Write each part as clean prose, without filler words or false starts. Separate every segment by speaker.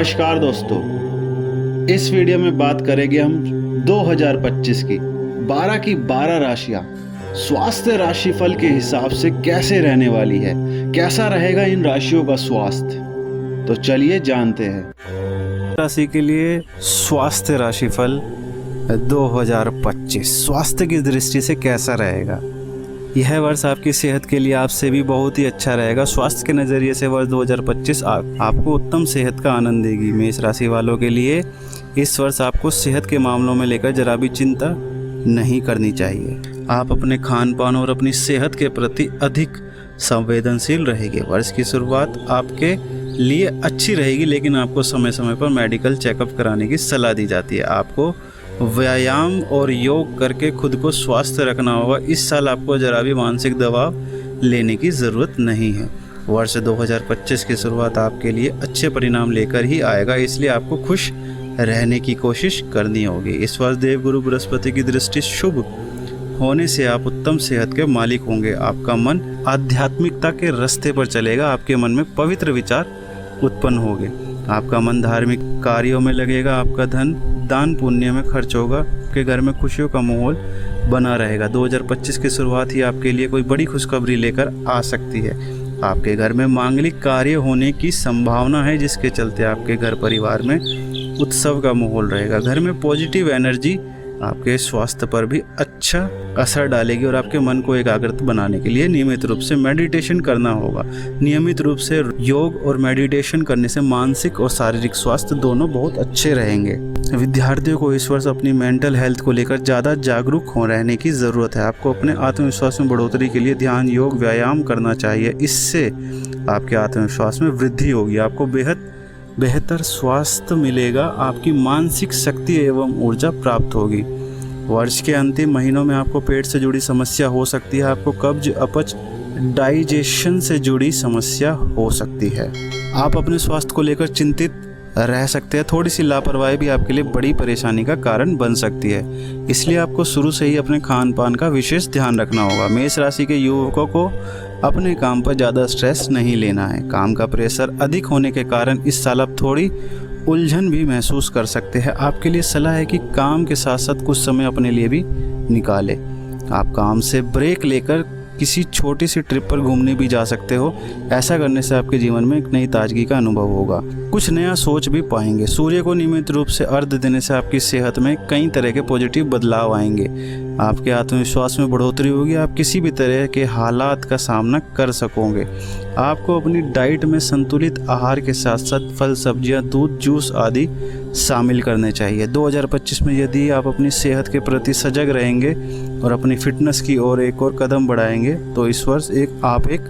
Speaker 1: नमस्कार दोस्तों, इस वीडियो में बात करेंगे हम 2025 की 12 राशियां स्वास्थ्य राशिफल के हिसाब से कैसे रहने वाली है, कैसा रहेगा इन राशियों का स्वास्थ्य। तो चलिए जानते हैं।
Speaker 2: राशि के लिए स्वास्थ्य राशिफल 2025 स्वास्थ्य की दृष्टि से कैसा रहेगा। यह वर्ष आपकी सेहत के लिए आपसे भी बहुत ही अच्छा रहेगा। स्वास्थ्य के नज़रिए से वर्ष 2025 आपको उत्तम सेहत का आनंद देगी। मेष राशि वालों के लिए इस वर्ष आपको सेहत के मामलों में लेकर जरा भी चिंता नहीं करनी चाहिए। आप अपने खान पान और अपनी सेहत के प्रति अधिक संवेदनशील रहेंगे। वर्ष की शुरुआत आपके लिए अच्छी रहेगी, लेकिन आपको समय समय पर मेडिकल चेकअप कराने की सलाह दी जाती है। आपको व्यायाम और योग करके खुद को स्वस्थ रखना होगा। इस साल आपको जरा भी मानसिक दबाव लेने की ज़रूरत नहीं है। वर्ष 2025 की शुरुआत आपके लिए अच्छे परिणाम लेकर ही आएगा, इसलिए आपको खुश रहने की कोशिश करनी होगी। इस वर्ष देवगुरु बृहस्पति की दृष्टि शुभ होने से आप उत्तम सेहत के मालिक होंगे। आपका मन आध्यात्मिकता के रास्ते पर चलेगा। आपके मन में पवित्र विचार उत्पन्न होंगे। आपका मन धार्मिक कार्यों में लगेगा। आपका धन दान पुण्य में खर्च होगा। आपके घर में खुशियों का माहौल बना रहेगा। 2025 की शुरुआत ही आपके लिए कोई बड़ी खुशखबरी लेकर आ सकती है। आपके घर में मांगलिक कार्य होने की संभावना है, जिसके चलते आपके घर परिवार में उत्सव का माहौल रहेगा। घर में पॉजिटिव एनर्जी आपके स्वास्थ्य पर भी अच्छा असर डालेगी और आपके मन को एकाग्रत बनाने के लिए नियमित रूप से मेडिटेशन करना होगा। नियमित रूप से योग और मेडिटेशन करने से मानसिक और शारीरिक स्वास्थ्य दोनों बहुत अच्छे रहेंगे। विद्यार्थियों को इस वर्ष अपनी मेंटल हेल्थ को लेकर ज़्यादा जागरूक हो रहने की ज़रूरत है। आपको अपने आत्मविश्वास में बढ़ोतरी के लिए ध्यान, योग, व्यायाम करना चाहिए। इससे आपके आत्मविश्वास में वृद्धि होगी। आपको बेहतर स्वास्थ्य मिलेगा। आपकी मानसिक शक्ति एवं ऊर्जा प्राप्त होगी। वर्ष के अंतिम महीनों में आपको पेट से जुड़ी समस्या हो सकती है। आपको कब्ज, अपच, डाइजेशन से जुड़ी समस्या हो सकती है। आप अपने स्वास्थ्य को लेकर चिंतित रह सकते हैं। थोड़ी सी लापरवाही भी आपके लिए बड़ी परेशानी का कारण बन सकती है, इसलिए आपको शुरू से ही अपने खान पान का विशेष ध्यान रखना होगा। मेष राशि के युवकों को अपने काम पर ज़्यादा स्ट्रेस नहीं लेना है। काम का प्रेशर अधिक होने के कारण इस साल आप थोड़ी उलझन भी महसूस कर सकते हैं। आपके लिए सलाह है कि काम के साथ साथ कुछ समय अपने लिए भी निकालें। आप काम से ब्रेक लेकर किसी छोटी सी ट्रिप पर घूमने भी जा सकते हो। ऐसा करने से आपके जीवन में एक नई ताजगी का अनुभव होगा। कुछ नया सोच भी पाएंगे। सूर्य को नियमित रूप से अर्घ्य देने से आपकी सेहत में कई तरह के पॉजिटिव बदलाव आएंगे। आपके आत्मविश्वास में बढ़ोतरी होगी। आप किसी भी तरह के हालात का सामना कर सकोगे। आपको अपनी डाइट में संतुलित आहार के साथ साथ फल, सब्जियां, दूध, जूस आदि शामिल करने चाहिए। 2025 में यदि आप अपनी सेहत के प्रति सजग रहेंगे और अपनी फिटनेस की ओर एक और कदम बढ़ाएंगे तो इस वर्ष आप एक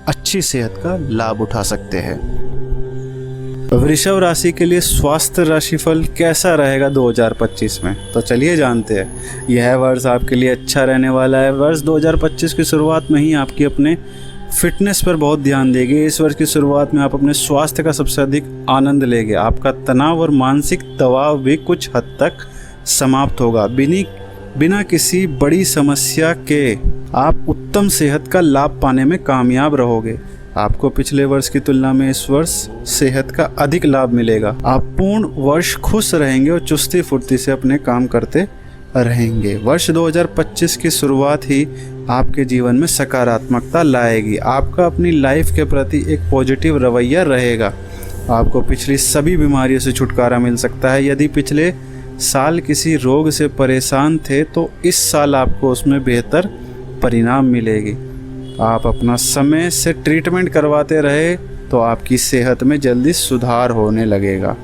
Speaker 2: अच्छी सेहत का लाभ उठा सकते हैं। वृषभ राशि के लिए स्वास्थ्य राशिफल कैसा रहेगा 2025 में, तो चलिए जानते हैं। यह वर्ष आपके लिए अच्छा रहने वाला है। वर्ष 2025 की शुरुआत में ही आपकी अपने फिटनेस पर बहुत ध्यान देंगे। इस वर्ष की शुरुआत में आप अपने स्वास्थ्य का सबसे अधिक आनंद लेंगे। आपका तनाव और मानसिक दबाव भी कुछ हद तक समाप्त होगा। बिना किसी बड़ी समस्या के आप उत्तम सेहत का लाभ पाने में कामयाब रहोगे। आपको पिछले वर्ष की तुलना में इस वर्ष सेहत का अधिक लाभ मिलेगा। आप पूर्ण वर्ष खुश रहेंगे और चुस्ती फुर्ती से अपने काम करते रहेंगे। वर्ष 2025 की शुरुआत ही आपके जीवन में सकारात्मकता लाएगी। आपका अपनी लाइफ के प्रति एक पॉजिटिव रवैया रहेगा। आपको पिछली सभी बीमारियों से छुटकारा मिल सकता है। यदि पिछले साल किसी रोग से परेशान थे तो इस साल आपको उसमें बेहतर परिणाम मिलेगी। आप अपना समय से ट्रीटमेंट करवाते रहे तो आपकी सेहत में जल्दी सुधार होने लगेगा।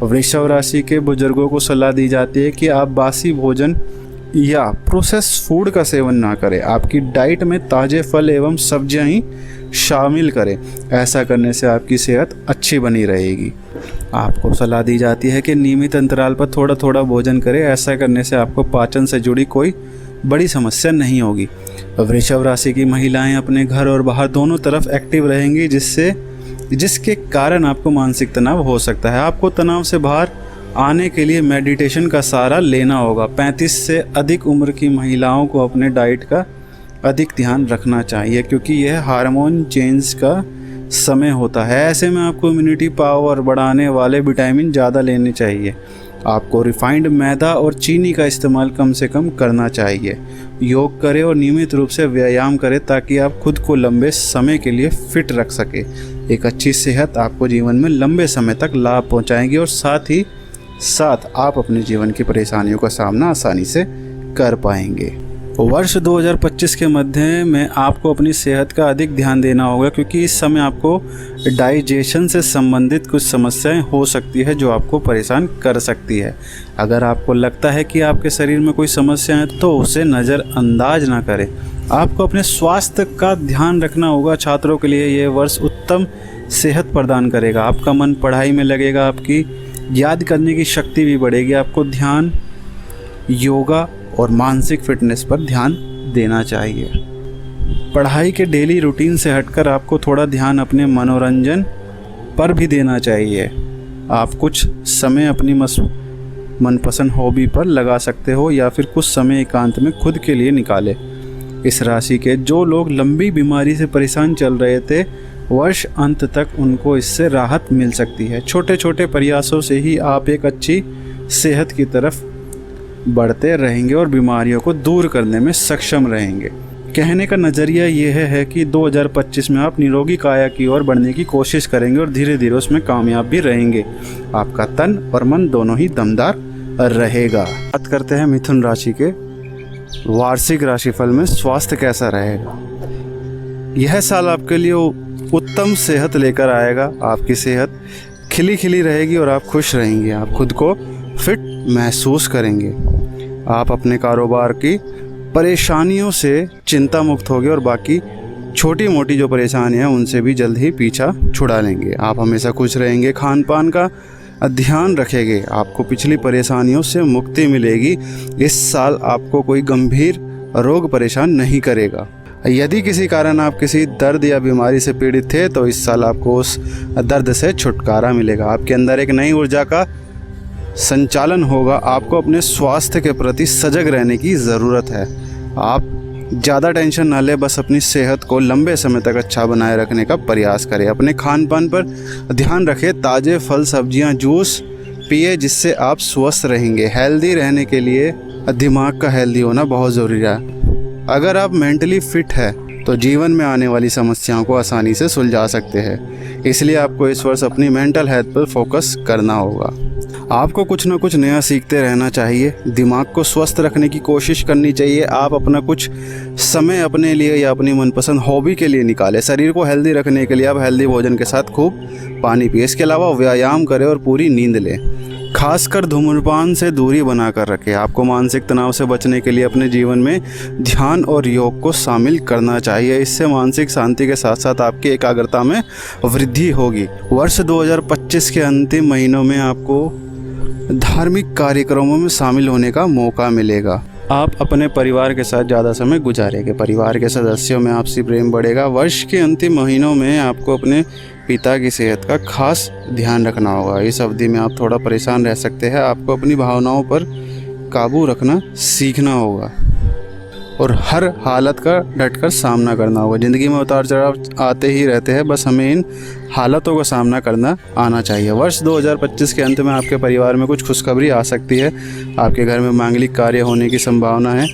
Speaker 2: वृषभ राशि के बुजुर्गों को सलाह दी जाती है कि आप बासी भोजन या प्रोसेस फूड का सेवन ना करें। आपकी डाइट में ताज़े फल एवं सब्जियां ही शामिल करें। ऐसा करने से आपकी सेहत अच्छी बनी रहेगी। आपको सलाह दी जाती है कि नियमित अंतराल पर थोड़ा थोड़ा भोजन करें। ऐसा करने से आपको पाचन से जुड़ी कोई बड़ी समस्या नहीं होगी। वृषभ राशि की महिलाएं अपने घर और बाहर दोनों तरफ एक्टिव रहेंगी, जिसके कारण आपको मानसिक तनाव हो सकता है। आपको तनाव से बाहर आने के लिए मेडिटेशन का सहारा लेना होगा। 35 से अधिक उम्र की महिलाओं को अपने डाइट का अधिक ध्यान रखना चाहिए, क्योंकि यह हार्मोन चेंज का समय होता है। ऐसे में आपको इम्यूनिटी पावर बढ़ाने वाले विटामिन ज़्यादा लेने चाहिए। आपको रिफाइंड मैदा और चीनी का इस्तेमाल कम से कम करना चाहिए। योग करें और नियमित रूप से व्यायाम करें ताकि आप खुद को लंबे समय के लिए फिट रख सकें। एक अच्छी सेहत आपको जीवन में लंबे समय तक लाभ पहुंचाएगी और साथ ही साथ आप अपने जीवन की परेशानियों का सामना आसानी से कर पाएंगे। वर्ष 2025 के मध्य में आपको अपनी सेहत का अधिक ध्यान देना होगा, क्योंकि इस समय आपको डाइजेशन से संबंधित कुछ समस्याएं हो सकती है जो आपको परेशान कर सकती है। अगर आपको लगता है कि आपके शरीर में कोई समस्या है तो उसे नज़रअंदाज ना करें। आपको अपने स्वास्थ्य का ध्यान रखना होगा। छात्रों के लिए ये वर्ष उत्तम सेहत प्रदान करेगा। आपका मन पढ़ाई में लगेगा, आपकी याद करने की शक्ति भी बढ़ेगी। आपको ध्यान, योगा और मानसिक फिटनेस पर ध्यान देना चाहिए। पढ़ाई के डेली रूटीन से हटकर आपको थोड़ा ध्यान अपने मनोरंजन पर भी देना चाहिए। आप कुछ समय अपनी मनपसंद हॉबी पर लगा सकते हो या फिर कुछ समय एकांत में खुद के लिए निकालें। इस राशि के जो लोग लंबी बीमारी से परेशान चल रहे थे, वर्ष अंत तक उनको इससे राहत मिल सकती है। छोटे छोटे प्रयासों से ही आप एक अच्छी सेहत की तरफ बढ़ते रहेंगे और बीमारियों को दूर करने में सक्षम रहेंगे। कहने का नज़रिया यह है कि 2025 में आप निरोगी काया की ओर बढ़ने की कोशिश करेंगे और धीरे धीरे उसमें कामयाब भी रहेंगे। आपका तन और मन दोनों ही दमदार रहेगा। बात करते हैं मिथुन राशि के वार्षिक राशिफल में स्वास्थ्य कैसा रहेगा। यह साल आपके लिए उत्तम सेहत लेकर आएगा। आपकी सेहत खिली खिली रहेगी और आप खुश रहेंगे। आप खुद को फिट महसूस करेंगे। आप अपने कारोबार की परेशानियों से चिंता मुक्त होंगे और बाकी छोटी मोटी जो परेशानियां हैं उनसे भी जल्द ही पीछा छुड़ा लेंगे। आप हमेशा खुश रहेंगे। खान पान का ध्यान रखेंगे। आपको पिछली परेशानियों से मुक्ति मिलेगी। इस साल आपको कोई गंभीर रोग परेशान नहीं करेगा। यदि किसी कारण आप किसी दर्द या बीमारी से पीड़ित थे तो इस साल आपको उस दर्द से छुटकारा मिलेगा। आपके अंदर एक नई ऊर्जा का संचालन होगा। आपको अपने स्वास्थ्य के प्रति सजग रहने की ज़रूरत है। आप ज़्यादा टेंशन ना लें, बस अपनी सेहत को लंबे समय तक अच्छा बनाए रखने का प्रयास करें। अपने खान पान पर ध्यान रखें। ताज़े फल, सब्जियां, जूस पिए जिससे आप स्वस्थ रहेंगे। हेल्दी रहने के लिए दिमाग का हेल्दी होना बहुत ज़रूरी है। अगर आप मेंटली फिट है तो जीवन में आने वाली समस्याओं को आसानी से सुलझा सकते हैं। इसलिए आपको इस वर्ष अपनी मेंटल हेल्थ पर फोकस करना होगा। आपको कुछ ना कुछ नया सीखते रहना चाहिए। दिमाग को स्वस्थ रखने की कोशिश करनी चाहिए। आप अपना कुछ समय अपने लिए या अपनी मनपसंद हॉबी के लिए निकालें। शरीर को हेल्दी रखने के लिए आप हेल्दी भोजन के साथ खूब पानी पिए। इसके अलावा व्यायाम करें और पूरी नींद लें। खासकर धूम्रपान से दूरी बनाकर रखें। आपको मानसिक तनाव से बचने के लिए अपने जीवन में ध्यान और योग को शामिल करना चाहिए। इससे मानसिक शांति के साथ साथ आपकी एकाग्रता में वृद्धि होगी। वर्ष 2025 के अंतिम महीनों में आपको धार्मिक कार्यक्रमों में शामिल होने का मौका मिलेगा। आप अपने परिवार के साथ ज़्यादा समय गुजारेंगे। परिवार के सदस्यों में आपसी प्रेम बढ़ेगा। वर्ष के अंतिम महीनों में आपको अपने पिता की सेहत का खास ध्यान रखना होगा। इस अवधि में आप थोड़ा परेशान रह सकते हैं। आपको अपनी भावनाओं पर काबू रखना सीखना होगा और हर हालत का डटकर सामना करना होगा। ज़िंदगी में उतार चढ़ाव आते ही रहते हैं, बस हमें इन हालातों का सामना करना आना चाहिए। वर्ष 2025 के अंत में आपके परिवार में कुछ खुशखबरी आ सकती है। आपके घर में मांगलिक कार्य होने की संभावना है,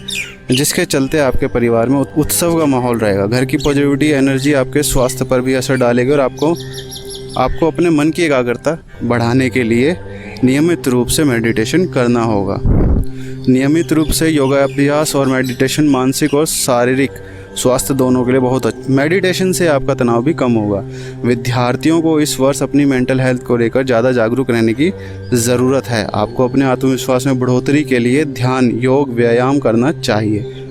Speaker 2: जिसके चलते आपके परिवार में उत्सव का माहौल रहेगा। घर की पॉजिटिविटी एनर्जी आपके स्वास्थ्य पर भी असर डालेगी और आपको अपने मन की एकाग्रता बढ़ाने के लिए नियमित रूप से मेडिटेशन करना होगा। नियमित रूप से योगा अभ्यास और मेडिटेशन मानसिक और शारीरिक स्वास्थ्य दोनों के लिए बहुत अच्छा। मेडिटेशन से आपका तनाव भी कम होगा। विद्यार्थियों को इस वर्ष अपनी मेंटल हेल्थ को लेकर ज़्यादा जागरूक रहने की ज़रूरत है। आपको अपने आत्मविश्वास में बढ़ोतरी के लिए ध्यान, योग, व्यायाम करना चाहिए।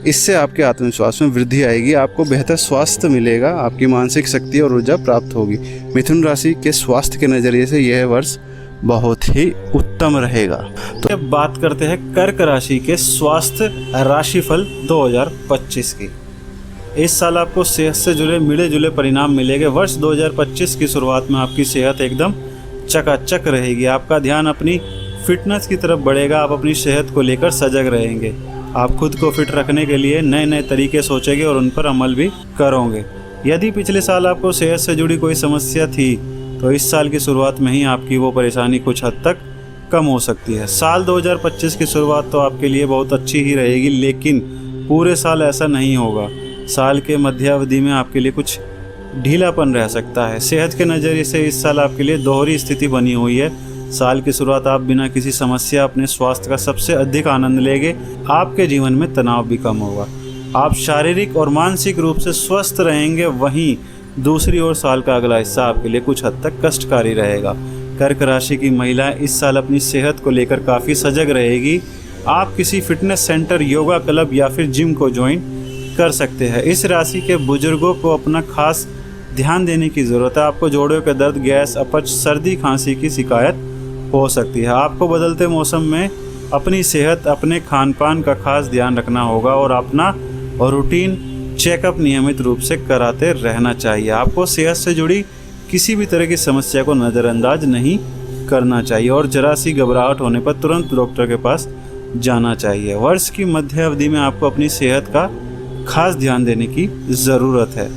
Speaker 2: इससे आपके आत्मविश्वास में वृद्धि आएगी। आपको बेहतर स्वास्थ्य मिलेगा। आपकी मानसिक शक्ति और ऊर्जा प्राप्त होगी। मिथुन राशि के स्वास्थ्य के नज़रिए से यह वर्ष बहुत ही उत्तम रहेगा। तो अब बात करते हैं कर्क राशि के स्वास्थ्य राशिफल 2025 की। इस साल आपको सेहत से जुड़े मिले जुले परिणाम मिलेंगे। वर्ष 2025 की शुरुआत में आपकी सेहत एकदम चकाचक रहेगी। आपका ध्यान अपनी फिटनेस की तरफ बढ़ेगा। आप अपनी सेहत को लेकर सजग रहेंगे। आप खुद को फिट रखने के लिए नए नए तरीके सोचेंगे और उन पर अमल भी करोगे। यदि पिछले साल आपको सेहत से जुड़ी कोई समस्या थी तो इस साल की शुरुआत में ही आपकी वो परेशानी कुछ हद तक कम हो सकती है। साल 2025 की शुरुआत तो आपके लिए बहुत अच्छी ही रहेगी, लेकिन पूरे साल ऐसा नहीं होगा। साल के मध्यावधि में आपके लिए कुछ ढीलापन रह सकता है। सेहत के नज़रिए से इस साल आपके लिए दोहरी स्थिति बनी हुई है। साल की शुरुआत आप बिना किसी समस्या अपने स्वास्थ्य का सबसे अधिक आनंद लेंगे। आपके जीवन में तनाव भी कम होगा। आप शारीरिक और मानसिक रूप से स्वस्थ रहेंगे। वहीं दूसरी ओर साल का अगला हिस्सा आपके लिए कुछ हद तक कष्टकारी रहेगा। कर्क राशि की महिलाएं इस साल अपनी सेहत को लेकर काफ़ी सजग रहेगी। आप किसी फिटनेस सेंटर, योगा क्लब या फिर जिम को ज्वाइन कर सकते हैं। इस राशि के बुजुर्गों को अपना खास ध्यान देने की ज़रूरत है। आपको जोड़ों के दर्द, गैस, अपच, सर्दी, खांसी की शिकायत हो सकती है। आपको बदलते मौसम में अपनी सेहत, अपने खान पान का खास ध्यान रखना होगा और अपना रूटीन चेकअप नियमित रूप से कराते रहना चाहिए। आपको सेहत से जुड़ी किसी भी तरह की समस्या को नज़रअंदाज नहीं करना चाहिए और जरा सी घबराहट होने पर तुरंत डॉक्टर के पास जाना चाहिए। वर्ष की मध्य अवधि में आपको अपनी सेहत का खास ध्यान देने की ज़रूरत है।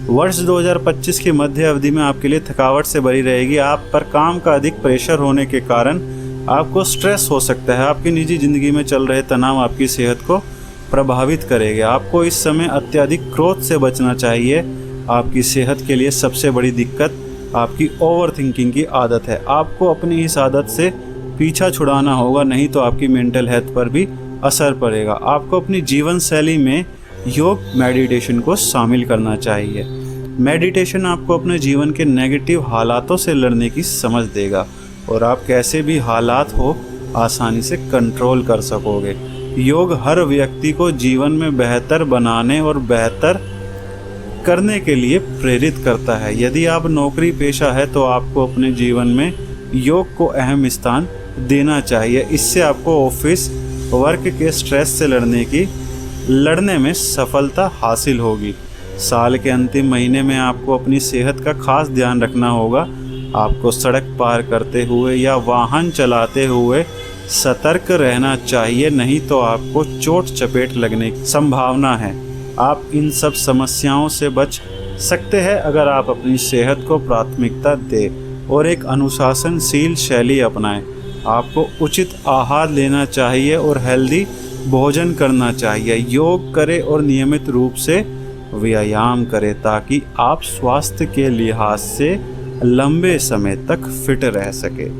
Speaker 2: वर्ष 2025 की मध्य अवधि में आपके लिए थकावट से भरी रहेगी। आप पर काम का अधिक प्रेशर होने के कारण आपको स्ट्रेस हो सकता है। आपकी निजी ज़िंदगी में चल रहे तनाव आपकी सेहत को प्रभावित करेगा। आपको इस समय अत्यधिक क्रोध से बचना चाहिए। आपकी सेहत के लिए सबसे बड़ी दिक्कत आपकी ओवर थिंकिंग की आदत है। आपको अपनी इस आदत से पीछा छुड़ाना होगा, नहीं तो आपकी मेंटल हेल्थ पर भी असर पड़ेगा। आपको अपनी जीवन शैली में योग, मेडिटेशन को शामिल करना चाहिए। मेडिटेशन आपको अपने जीवन के नेगेटिव हालातों से लड़ने की समझ देगा और आप कैसे भी हालात हो आसानी से कंट्रोल कर सकोगे। योग हर व्यक्ति को जीवन में बेहतर बनाने और बेहतर करने के लिए प्रेरित करता है। यदि आप नौकरी पेशा है तो आपको अपने जीवन में योग को अहम स्थान देना चाहिए। इससे आपको ऑफिस वर्क के स्ट्रेस से लड़ने में सफलता हासिल होगी। साल के अंतिम महीने में आपको अपनी सेहत का खास ध्यान रखना होगा। आपको सड़क पार करते हुए या वाहन चलाते हुए सतर्क रहना चाहिए, नहीं तो आपको चोट चपेट लगने की संभावना है। आप इन सब समस्याओं से बच सकते हैं अगर आप अपनी सेहत को प्राथमिकता दें और एक अनुशासनशील शैली अपनाएं। आपको उचित आहार लेना चाहिए और हेल्दी भोजन करना चाहिए। योग करें और नियमित रूप से व्यायाम करें ताकि आप स्वास्थ्य के लिहाज से लंबे समय तक फिट रह सके।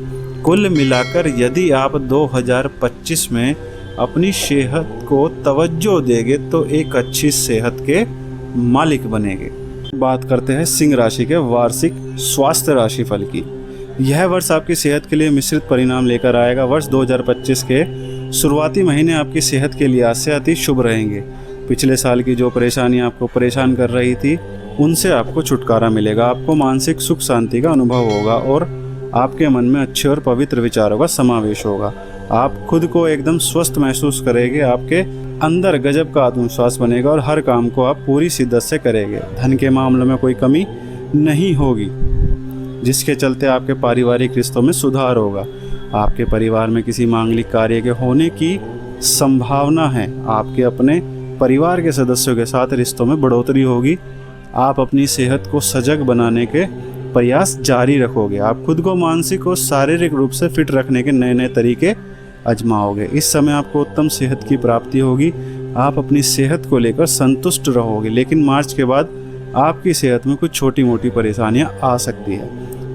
Speaker 2: कुल मिलाकर यदि आप 2025 में अपनी सेहत को तवज्जो देंगे तो एक अच्छी सेहत के मालिक बनेंगे। बात करते हैं सिंह राशि के वार्षिक स्वास्थ्य राशिफल की। यह वर्ष आपकी सेहत के लिए मिश्रित परिणाम लेकर आएगा। वर्ष 2025 के शुरुआती महीने आपकी सेहत के लिहाज से अति शुभ रहेंगे। पिछले साल की जो परेशानियां आपको परेशान कर रही थी उनसे आपको छुटकारा मिलेगा। आपको मानसिक सुख शांति का अनुभव होगा और आपके मन में अच्छे और पवित्र विचारों का समावेश होगा। आप खुद को एकदम स्वस्थ महसूस करेंगे। आपके अंदर गजब का आत्मविश्वास बनेगा और हर काम को आप पूरी शिद्दत से करेंगे। धन के मामलों में कोई कमी नहीं होगी, जिसके चलते आपके पारिवारिक रिश्तों में सुधार होगा। आपके परिवार में किसी मांगलिक कार्य के होने की संभावना है। आपके अपने परिवार के सदस्यों के साथ रिश्तों में बढ़ोतरी होगी। आप अपनी सेहत को सजग बनाने के प्रयास जारी रखोगे। आप खुद को मानसिक और शारीरिक रूप से फिट रखने के नए नए तरीके आजमाओगे। इस समय आपको उत्तम सेहत की प्राप्ति होगी। आप अपनी सेहत को लेकर संतुष्ट रहोगे, लेकिन मार्च के बाद आपकी सेहत में कुछ छोटी मोटी परेशानियां आ सकती है।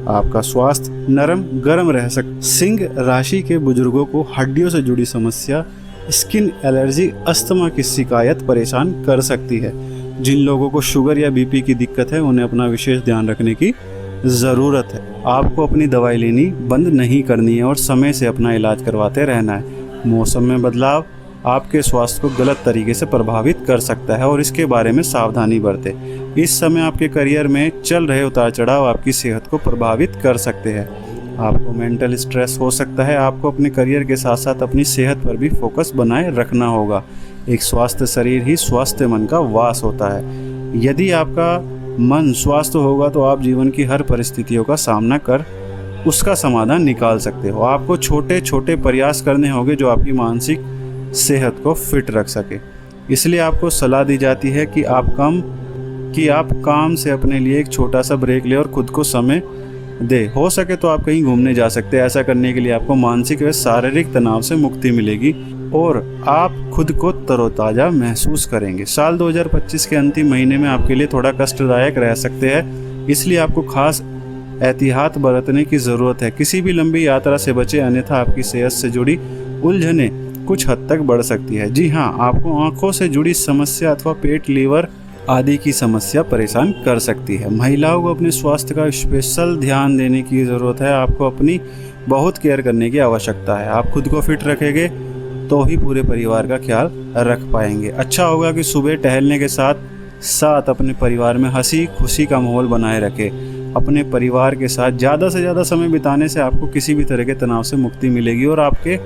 Speaker 2: आपका स्वास्थ्य नरम गरम रह सकता। सिंह राशि के बुजुर्गों को हड्डियों से जुड़ी समस्या, स्किन एलर्जी, अस्थमा की शिकायत परेशान कर सकती है। जिन लोगों को शुगर या बीपी की दिक्कत है उन्हें अपना विशेष ध्यान रखने की ज़रूरत है। आपको अपनी दवाई लेनी बंद नहीं करनी है और समय से अपना इलाज करवाते रहना है। मौसम में बदलाव आपके स्वास्थ्य को गलत तरीके से प्रभावित कर सकता है और इसके बारे में सावधानी बरतें। इस समय आपके करियर में चल रहे उतार चढ़ाव आपकी सेहत को प्रभावित कर सकते हैं। आपको मेंटल स्ट्रेस हो सकता है। आपको अपने करियर के साथ साथ अपनी सेहत पर भी फोकस बनाए रखना होगा। एक स्वस्थ शरीर ही स्वस्थ मन का वास होता है। यदि आपका मन स्वस्थ होगा तो आप जीवन की हर परिस्थितियों का सामना कर उसका समाधान निकाल सकते हो। आपको छोटे छोटे प्रयास करने होंगे जो आपकी मानसिक सेहत को फिट रख सके। इसलिए आपको सलाह दी जाती है कि आप कम कि आप काम से अपने लिए एक छोटा सा ब्रेक लें और खुद को समय दे। हो सके तो आप कहीं घूमने जा सकते हैं। ऐसा करने के लिए आपको मानसिक व शारीरिक तनाव से मुक्ति मिलेगी और आप खुद को तरोताज़ा महसूस करेंगे। साल 2025 के अंतिम महीने में आपके लिए थोड़ा कष्टदायक रह सकते हैं, इसलिए आपको खास एहतियात बरतने की ज़रूरत है। किसी भी लंबी यात्रा से बचें, अन्यथा आपकी सेहत से जुड़ी उलझनें कुछ हद तक बढ़ सकती है। जी हाँ, आपको आंखों से जुड़ी समस्या अथवा पेट, लीवर आदि की समस्या परेशान कर सकती है। महिलाओं को अपने स्वास्थ्य का स्पेशल ध्यान देने की ज़रूरत है। आपको अपनी बहुत केयर करने की आवश्यकता है। आप खुद को फिट रखेंगे तो ही पूरे परिवार का ख्याल रख पाएंगे। अच्छा होगा कि सुबह टहलने के साथ साथ अपने परिवार में हंसी खुशी का माहौल बनाए रखें। अपने परिवार के साथ ज़्यादा से ज़्यादा समय बिताने से आपको किसी भी तरह के तनाव से मुक्ति मिलेगी और आपके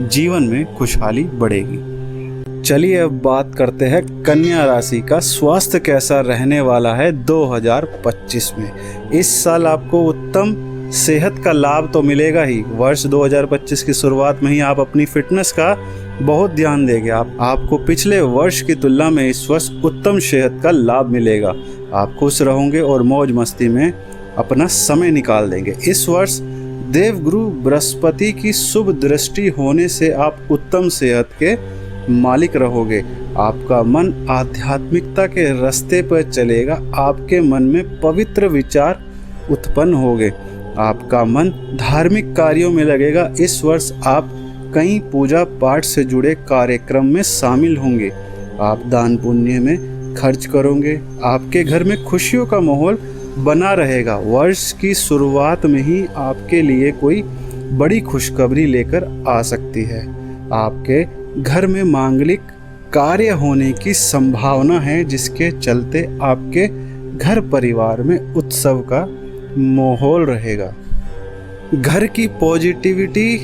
Speaker 2: जीवन में खुशहाली बढ़ेगी। चलिए अब बात करते हैं कन्या राशि का स्वास्थ्य कैसा रहने वाला है 2025 में। इस साल आपको उत्तम सेहत का लाभ तो मिलेगा ही। वर्ष 2025 की शुरुआत में ही आप अपनी फिटनेस का बहुत ध्यान देंगे। आपको पिछले वर्ष की तुलना में इस वर्ष उत्तम सेहत का लाभ मिलेगा। आप खुश रहोगे और मौज मस्ती में अपना समय निकाल देंगे। इस वर्ष देवगुरु बृहस्पति की शुभ दृष्टि होने से आप उत्तम सेहत के मालिक रहोगे। आपका मन आध्यात्मिकता के रास्ते पर चलेगा। आपके मन में पवित्र विचार उत्पन्न होंगे। आपका मन धार्मिक कार्यों में लगेगा। इस वर्ष आप कई पूजा पाठ से जुड़े कार्यक्रम में शामिल होंगे। आप दान पुण्य में खर्च करोगे। आपके घर में खुशियों का माहौल बना रहेगा। वर्ष की शुरुआत में ही आपके लिए कोई बड़ी खुशखबरी लेकर आ सकती है। आपके घर में मांगलिक कार्य होने की संभावना है, जिसके चलते आपके घर परिवार में उत्सव का माहौल रहेगा। घर की पॉजिटिविटी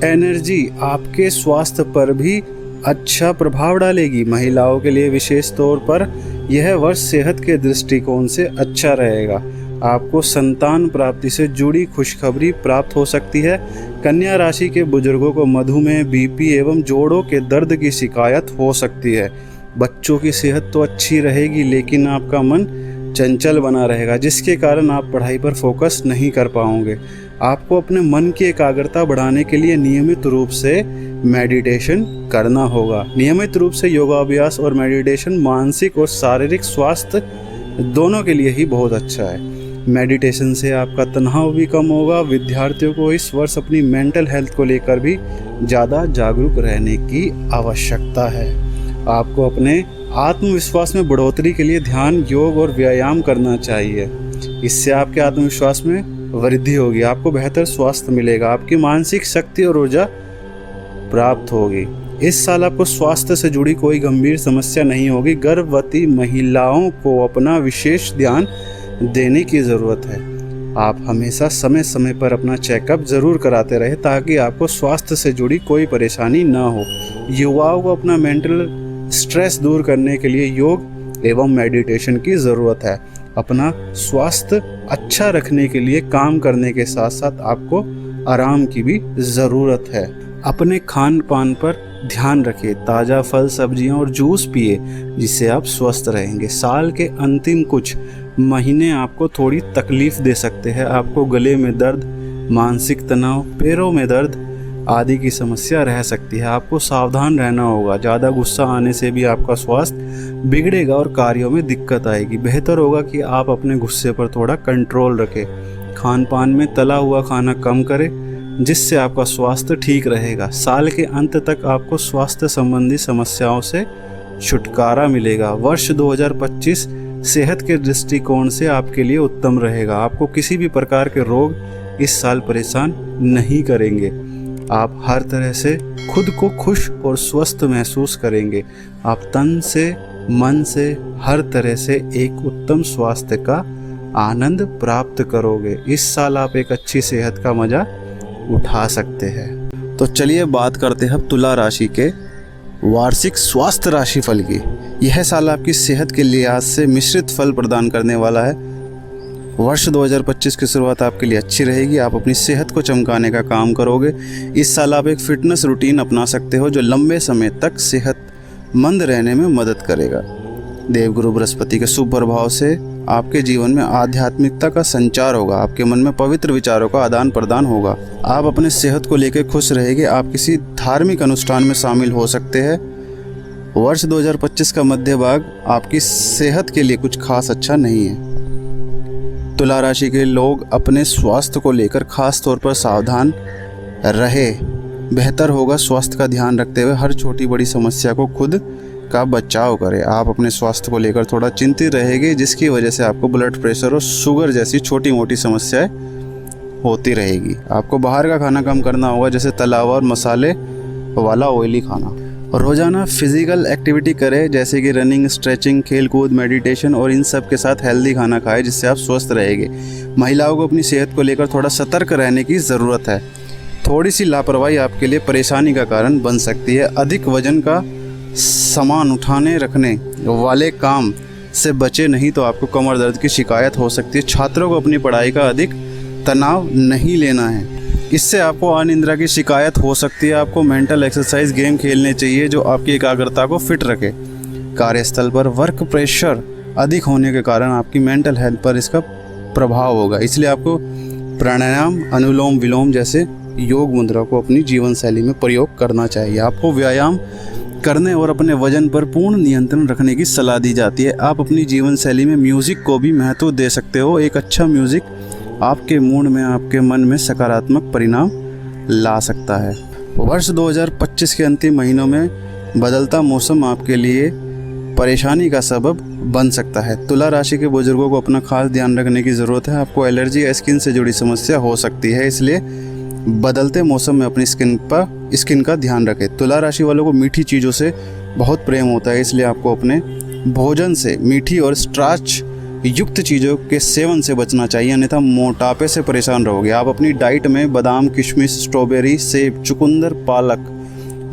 Speaker 2: एनर्जी आपके स्वास्थ्य पर भी अच्छा प्रभाव डालेगी। महिलाओं के लिए विशेष तौर पर यह वर्ष सेहत के दृष्टिकोण से अच्छा रहेगा। आपको संतान प्राप्ति से जुड़ी खुशखबरी प्राप्त हो सकती है। कन्या राशि के बुजुर्गों को मधुमेह, बीपी एवं जोड़ों के दर्द की शिकायत हो सकती है। बच्चों की सेहत तो अच्छी रहेगी, लेकिन आपका मन चंचल बना रहेगा, जिसके कारण आप पढ़ाई पर फोकस नहीं कर पाओगे। आपको अपने मन की एकाग्रता बढ़ाने के लिए नियमित रूप से मेडिटेशन करना होगा। नियमित रूप से योगाभ्यास और मेडिटेशन मानसिक और शारीरिक स्वास्थ्य दोनों के लिए ही बहुत अच्छा है। मेडिटेशन से आपका तनाव भी कम होगा। विद्यार्थियों को इस वर्ष अपनी मेंटल हेल्थ को लेकर भी ज़्यादा जागरूक रहने की आवश्यकता है। आपको अपने आत्मविश्वास में बढ़ोतरी के लिए ध्यान, योग और व्यायाम करना चाहिए। इससे आपके आत्मविश्वास में वृद्धि होगी। आपको बेहतर स्वास्थ्य मिलेगा। आपकी मानसिक शक्ति और ऊर्जा प्राप्त होगी। इस साल आपको स्वास्थ्य से जुड़ी कोई गंभीर समस्या नहीं होगी। गर्भवती महिलाओं को अपना विशेष ध्यान देने की ज़रूरत है। आप हमेशा समय समय पर अपना चेकअप ज़रूर कराते रहें, ताकि आपको स्वास्थ्य से जुड़ी कोई परेशानी ना हो। युवाओं को अपना मेंटल स्ट्रेस दूर करने के लिए योग एवं मेडिटेशन की ज़रूरत है। अपना स्वास्थ्य अच्छा रखने के लिए काम करने के साथ साथ आपको आराम की भी ज़रूरत है। अपने खान पान पर ध्यान रखिए। ताज़ा फल, सब्जियां और जूस पिए, जिससे आप स्वस्थ रहेंगे। साल के अंतिम कुछ महीने आपको थोड़ी तकलीफ दे सकते हैं। आपको गले में दर्द, मानसिक तनाव, पैरों में दर्द आदि की समस्या रह सकती है। आपको सावधान रहना होगा। ज़्यादा गुस्सा आने से भी आपका स्वास्थ्य बिगड़ेगा और कार्यों में दिक्कत आएगी। बेहतर होगा कि आप अपने गुस्से पर थोड़ा कंट्रोल रखें। खान पान में तला हुआ खाना कम करें, जिससे आपका स्वास्थ्य ठीक रहेगा। साल के अंत तक आपको स्वास्थ्य संबंधी समस्याओं से छुटकारा मिलेगा। वर्ष 2025 सेहत के दृष्टिकोण से आपके लिए उत्तम रहेगा। आपको किसी भी प्रकार के रोग इस साल परेशान नहीं करेंगे। आप हर तरह से खुद को खुश और स्वस्थ महसूस करेंगे। आप तन से, मन से, हर तरह से एक उत्तम स्वास्थ्य का आनंद प्राप्त करोगे। इस साल आप एक अच्छी सेहत का मजा उठा सकते हैं। तो चलिए बात करते हैं तुला राशि के वार्षिक स्वास्थ्य राशिफल की। यह साल आपकी सेहत के लिहाज से मिश्रित फल प्रदान करने वाला है। वर्ष 2025 की शुरुआत आपके लिए अच्छी रहेगी। आप अपनी सेहत को चमकाने का काम करोगे। इस साल आप एक फिटनेस रूटीन अपना सकते हो, जो लंबे समय तक सेहतमंद रहने में मदद करेगा। देवगुरु बृहस्पति के शुभ प्रभाव से आपके जीवन में आध्यात्मिकता का संचार होगा, आपके मन में पवित्र विचारों का आदान प्रदान होगा। आप अपने सेहत को लेकर खुश रहेंगे। आप किसी धार्मिक अनुष्ठान में शामिल हो सकते हैं। वर्ष 2025 का मध्य भाग आपकी सेहत के लिए कुछ खास अच्छा नहीं है। तुला राशि के लोग अपने स्वास्थ्य को लेकर खास तौर पर सावधान रहे। बेहतर होगा स्वास्थ्य का ध्यान रखते हुए हर छोटी बड़ी समस्या को खुद का बचाव करें। आप अपने स्वास्थ्य को लेकर थोड़ा चिंतित रहेंगे, जिसकी वजह से आपको ब्लड प्रेशर और शुगर जैसी छोटी मोटी समस्याएं होती रहेगी। आपको बाहर का खाना कम करना होगा, जैसे तला हुआ और मसाले वाला ऑयली खाना। रोज़ाना फिजिकल एक्टिविटी करें, जैसे कि रनिंग, स्ट्रेचिंग, खेल कूद, मेडिटेशन, और इन सब के साथ हेल्दी खाना खाएं, जिससे आप स्वस्थ रहेंगे। महिलाओं को अपनी सेहत को लेकर थोड़ा सतर्क रहने की ज़रूरत है। थोड़ी सी लापरवाही आपके लिए परेशानी का कारण बन सकती है। अधिक वजन का सामान उठाने रखने वाले काम से बचे, नहीं तो आपको कमर दर्द की शिकायत हो सकती है। छात्रों को अपनी पढ़ाई का अधिक तनाव नहीं लेना है, इससे आपको अनिद्रा की शिकायत हो सकती है। आपको मेंटल एक्सरसाइज, गेम खेलने चाहिए जो आपकी एकाग्रता को फिट रखे। कार्यस्थल पर वर्क प्रेशर अधिक होने के कारण आपकी मेंटल हेल्थ पर इसका प्रभाव होगा, इसलिए आपको प्राणायाम, अनुलोम विलोम जैसे योग मुद्रा को अपनी जीवन शैली में प्रयोग करना चाहिए। आपको व्यायाम करने और अपने वजन पर पूर्ण नियंत्रण रखने की सलाह दी जाती है। आप अपनी जीवन शैली में म्यूज़िक को भी महत्व दे सकते हो। एक अच्छा म्यूज़िक आपके मूड में, आपके मन में सकारात्मक परिणाम ला सकता है। वर्ष 2025 के अंतिम महीनों में बदलता मौसम आपके लिए परेशानी का सबब बन सकता है। तुला राशि के बुजुर्गों को अपना खास ध्यान रखने की ज़रूरत है। आपको एलर्जी या स्किन से जुड़ी समस्या हो सकती है, इसलिए बदलते मौसम में अपनी स्किन का ध्यान रखें। तुला राशि वालों को मीठी चीज़ों से बहुत प्रेम होता है, इसलिए आपको अपने भोजन से मीठी और स्टार्च युक्त चीज़ों के सेवन से बचना चाहिए, अन्यथा मोटापे से परेशान रहोगे। आप अपनी डाइट में बादाम, किशमिश, स्ट्रॉबेरी, सेब, चुकंदर, पालक,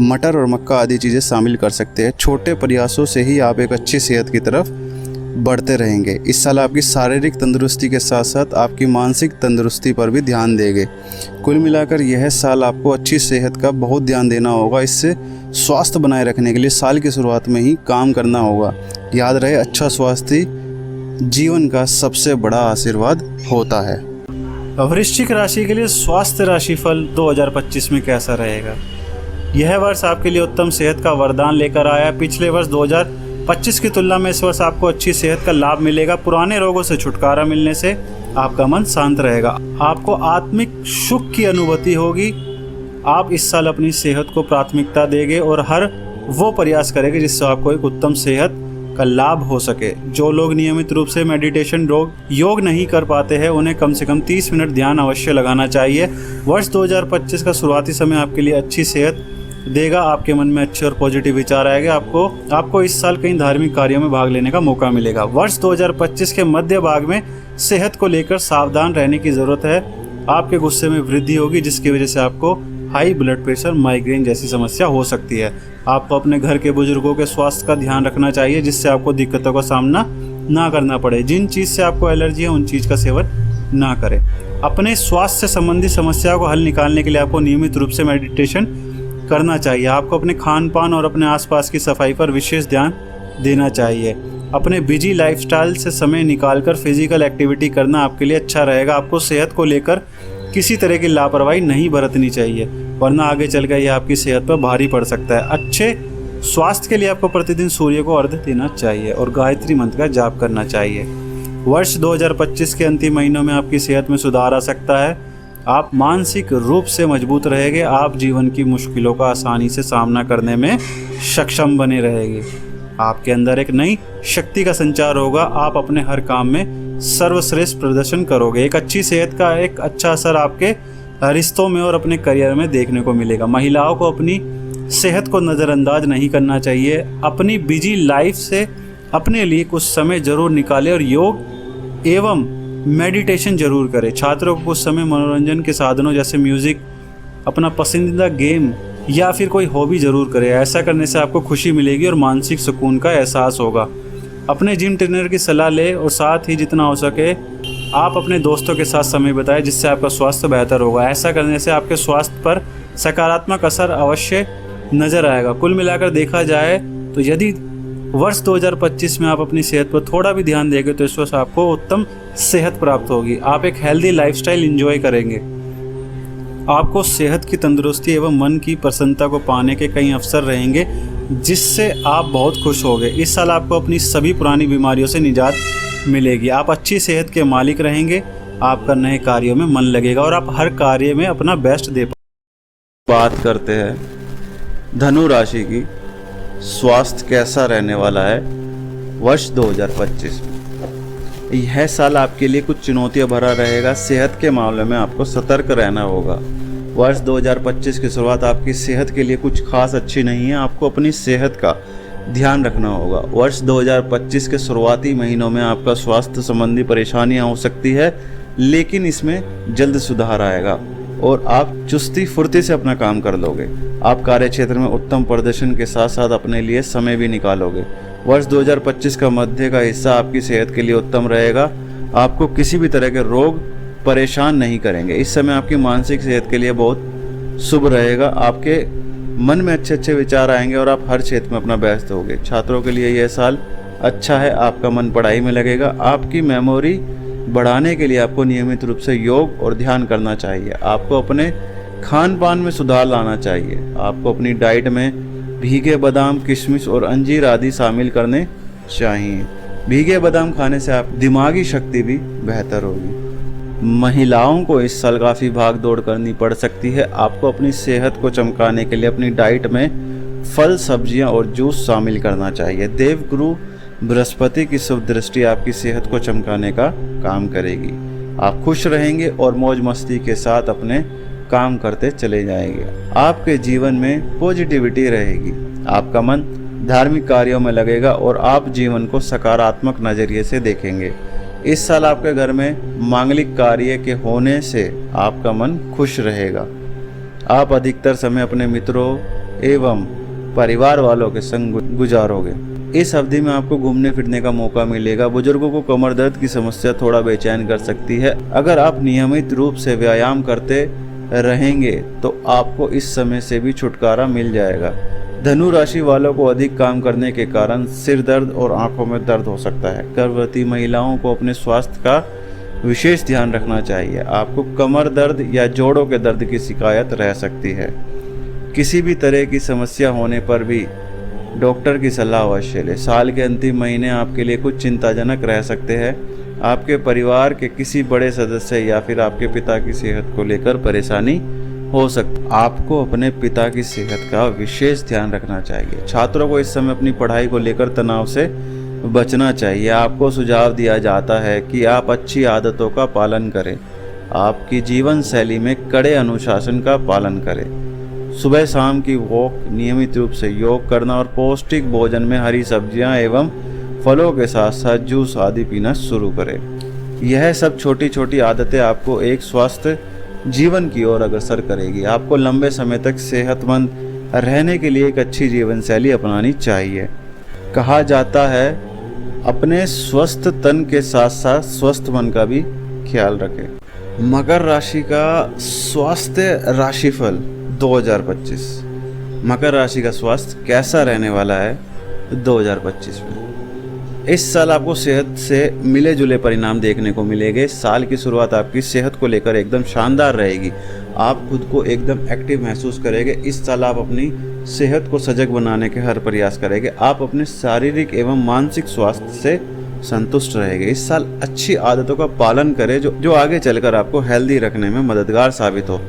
Speaker 2: मटर और मक्का आदि चीज़ें शामिल कर सकते हैं। छोटे प्रयासों से ही आप एक अच्छी सेहत की तरफ बढ़ते रहेंगे। इस साल आपकी शारीरिक तंदुरुस्ती के साथ साथ आपकी मानसिक तंदुरुस्ती पर भी ध्यान देंगे। कुल मिलाकर यह साल आपको अच्छी सेहत का बहुत ध्यान देना होगा। इससे स्वास्थ्य बनाए रखने के लिए साल की शुरुआत में ही काम करना होगा। याद रहे, अच्छा स्वास्थ्य जीवन का सबसे बड़ा आशीर्वाद होता है।
Speaker 3: वृश्चिक राशि के लिए स्वास्थ्य राशिफल 2025 में कैसा रहेगा? यह वर्ष आपके लिए उत्तम सेहत का वरदान लेकर आया। पिछले वर्ष 2025 की तुलना में इस वर्ष आपको अच्छी सेहत का लाभ मिलेगा। पुराने रोगों से छुटकारा मिलने से आपका मन शांत रहेगा। आपको आत्मिक सुख की अनुभूति होगी। आप इस साल अपनी सेहत को प्राथमिकता देंगे और हर वो प्रयास करेंगे जिससे आपको एक उत्तम सेहत का लाभ हो सके। जो लोग नियमित रूप से मेडिटेशन, योग नहीं कर पाते हैं, उन्हें कम से कम 30 मिनट ध्यान अवश्य लगाना चाहिए। वर्ष 2025 का शुरुआती समय आपके लिए अच्छी सेहत देगा। आपके मन में अच्छे और पॉजिटिव विचार आएंगे। आपको इस साल कई धार्मिक कार्यों में भाग लेने का मौका मिलेगा। वर्ष 2025 के मध्य भाग में सेहत को लेकर सावधान रहने की ज़रूरत है। आपके गुस्से में वृद्धि होगी, जिसकी वजह से आपको हाई ब्लड प्रेशर, माइग्रेन जैसी समस्या हो सकती है। आपको अपने घर के बुजुर्गों के स्वास्थ्य का ध्यान रखना चाहिए, जिससे आपको दिक्कतों का सामना ना करना पड़े। जिन चीज़ से आपको एलर्जी है, उन चीज़ का सेवन ना करें। अपने स्वास्थ्य संबंधी समस्याओं को हल निकालने के लिए आपको नियमित रूप से मेडिटेशन करना चाहिए। आपको अपने खान पान और अपने आसपास की सफाई पर विशेष ध्यान देना चाहिए। अपने बिजी लाइफस्टाइल से समय निकालकर फिजिकल एक्टिविटी करना आपके लिए अच्छा रहेगा। आपको सेहत को लेकर किसी तरह की लापरवाही नहीं बरतनी चाहिए, वरना आगे चलकर यह आपकी सेहत पर भारी पड़ सकता है। अच्छे स्वास्थ्य के लिए आपको प्रतिदिन सूर्य को अर्घ्य देना चाहिए और गायत्री मंत्र का जाप करना चाहिए। वर्ष 2025 के अंतिम महीनों में आपकी सेहत में सुधार आ सकता है। आप मानसिक रूप से मजबूत रहेंगे। आप जीवन की मुश्किलों का आसानी से सामना करने में सक्षम बने रहेंगे। आपके अंदर एक नई शक्ति का संचार होगा। आप अपने हर काम में सर्वश्रेष्ठ प्रदर्शन करोगे। एक अच्छी सेहत का एक अच्छा असर आपके रिश्तों में और अपने करियर में देखने को मिलेगा। महिलाओं को अपनी सेहत को नज़रअंदाज नहीं करना चाहिए। अपनी बिजी लाइफ से अपने लिए कुछ समय जरूर निकालें और योग एवं मेडिटेशन जरूर करें। छात्रों को कुछ समय मनोरंजन के साधनों जैसे म्यूज़िक, अपना पसंदीदा गेम या फिर कोई हॉबी ज़रूर करें। ऐसा करने से आपको खुशी मिलेगी और मानसिक सुकून का एहसास होगा। अपने जिम ट्रेनर की सलाह लें और साथ ही जितना हो सके आप अपने दोस्तों के साथ समय बिताएं, जिससे आपका स्वास्थ्य बेहतर होगा। ऐसा करने से आपके स्वास्थ्य पर सकारात्मक असर अवश्य नज़र आएगा। कुल मिलाकर देखा जाए तो यदि वर्ष 2025 में आप अपनी सेहत पर थोड़ा भी ध्यान देंगे तो इस वर्ष आपको उत्तम सेहत प्राप्त होगी। आप एक हेल्दी लाइफस्टाइल एंजॉय करेंगे। आपको सेहत की तंदुरुस्ती एवं मन की प्रसन्नता को पाने के कई अवसर रहेंगे जिससे आप बहुत खुश होंगे। इस साल आपको अपनी सभी पुरानी बीमारियों से निजात मिलेगी। आप अच्छी सेहत के मालिक रहेंगे। आपका नए कार्यों में मन लगेगा और आप हर कार्य में अपना बेस्ट दे पाएंगे।
Speaker 1: बात करते हैं धनु राशि की, स्वास्थ्य कैसा रहने वाला है वर्ष 2025 में। यह साल आपके लिए कुछ चुनौतियां भरा रहेगा। सेहत के मामले में आपको सतर्क रहना होगा। वर्ष 2025 की शुरुआत आपकी सेहत के लिए कुछ खास अच्छी नहीं है। आपको अपनी सेहत का ध्यान रखना होगा। वर्ष 2025 के शुरुआती महीनों में आपका स्वास्थ्य संबंधी परेशानियां हो सकती है, लेकिन इसमें जल्द सुधार आएगा और आप चुस्ती फुर्ती से अपना काम कर लोगे। आप कार्य क्षेत्र में उत्तम प्रदर्शन के साथ साथ अपने लिए समय भी निकालोगे। वर्ष 2025 का मध्य का हिस्सा आपकी सेहत के लिए उत्तम रहेगा। आपको किसी भी तरह के रोग परेशान नहीं करेंगे। इस समय आपकी मानसिक सेहत के लिए बहुत शुभ रहेगा। आपके मन में अच्छे अच्छे विचार आएंगे और आप हर क्षेत्र में अपना व्यस्त होगे। छात्रों के लिए यह साल अच्छा है। आपका मन पढ़ाई में लगेगा। आपकी मेमोरी बढ़ाने के लिए आपको नियमित रूप से योग और ध्यान करना चाहिए। आपको अपने खान पान में सुधार लाना चाहिए। आपको अपनी डाइट में भीगे बादाम, किशमिश और अंजीर आदि शामिल करने चाहिए। भीगे बादाम खाने से आप दिमागी शक्ति भी बेहतर होगी। महिलाओं को इस साल काफ़ी भाग दौड़ करनी पड़ सकती है। आपको अपनी सेहत को चमकाने के लिए अपनी डाइट में फल, सब्जियां और जूस शामिल करना चाहिए। देवगुरु बृहस्पति की शुभ दृष्टि आपकी सेहत को चमकाने का काम करेगी। आप खुश रहेंगे और मौज मस्ती के साथ अपने काम करते चले जाएंगे। आपके जीवन में पॉजिटिविटी रहेगी। आपका मन धार्मिक कार्यों में लगेगा और आप जीवन को सकारात्मक नज़रिए से देखेंगे। इस साल आपके घर में मांगलिक कार्य के होने से आपका मन खुश रहेगा। आप अधिकतर समय अपने मित्रों एवं परिवार वालों के संग गुजारोगे। इस अवधि में आपको घूमने फिरने का मौका मिलेगा। बुजुर्गों को कमर दर्द की समस्या थोड़ा बेचैन कर सकती है। अगर आप नियमित रूप से व्यायाम करते रहेंगे तो आपको इस समय से भी छुटकारा मिल जाएगा। धनु राशि वालों को अधिक काम करने के कारण सिर दर्द और आंखों में दर्द हो सकता है। गर्भवती महिलाओं को अपने स्वास्थ्य का विशेष ध्यान रखना चाहिए। आपको कमर दर्द या जोड़ों के दर्द की शिकायत रह सकती है। किसी भी तरह की समस्या होने पर भी डॉक्टर की सलाह अवश्य लें। साल के अंतिम महीने आपके लिए कुछ चिंताजनक रह सकते हैं। आपके परिवार के किसी बड़े सदस्य या फिर आपके पिता की सेहत को लेकर परेशानी हो सकती। आपको अपने पिता की सेहत का विशेष ध्यान रखना चाहिए। छात्रों को इस समय अपनी पढ़ाई को लेकर तनाव से बचना चाहिए। आपको सुझाव दिया जाता है कि आप अच्छी आदतों का पालन करें। आपकी जीवन शैली में कड़े अनुशासन का पालन करें। सुबह शाम की वॉक, नियमित रूप से योग करना और पौष्टिक भोजन में हरी सब्जियां एवं फलों के साथ साथ जूस आदि पीना शुरू करें। यह सब छोटी छोटी आदतें आपको एक स्वस्थ जीवन की ओर अग्रसर करेगी। आपको लंबे समय तक सेहतमंद रहने के लिए एक अच्छी जीवन शैली अपनानी चाहिए। कहा जाता है अपने स्वस्थ तन के साथ साथ स्वस्थ मन का भी ख्याल रखें। मकर राशि का स्वास्थ्य राशिफल 2025। मकर राशि का स्वास्थ्य कैसा रहने वाला है 2025 में। इस साल आपको सेहत से मिले जुले परिणाम देखने को मिलेंगे। साल की शुरुआत आपकी सेहत को लेकर एकदम शानदार रहेगी। आप खुद को एकदम एक्टिव महसूस करेंगे। इस साल आप अपनी सेहत को सजग बनाने के हर प्रयास करेंगे। आप अपने शारीरिक एवं मानसिक स्वास्थ्य से संतुष्ट रहेंगे। इस साल अच्छी आदतों का पालन करें जो आगे चलकर आपको हेल्दी रखने में मददगार साबित हो।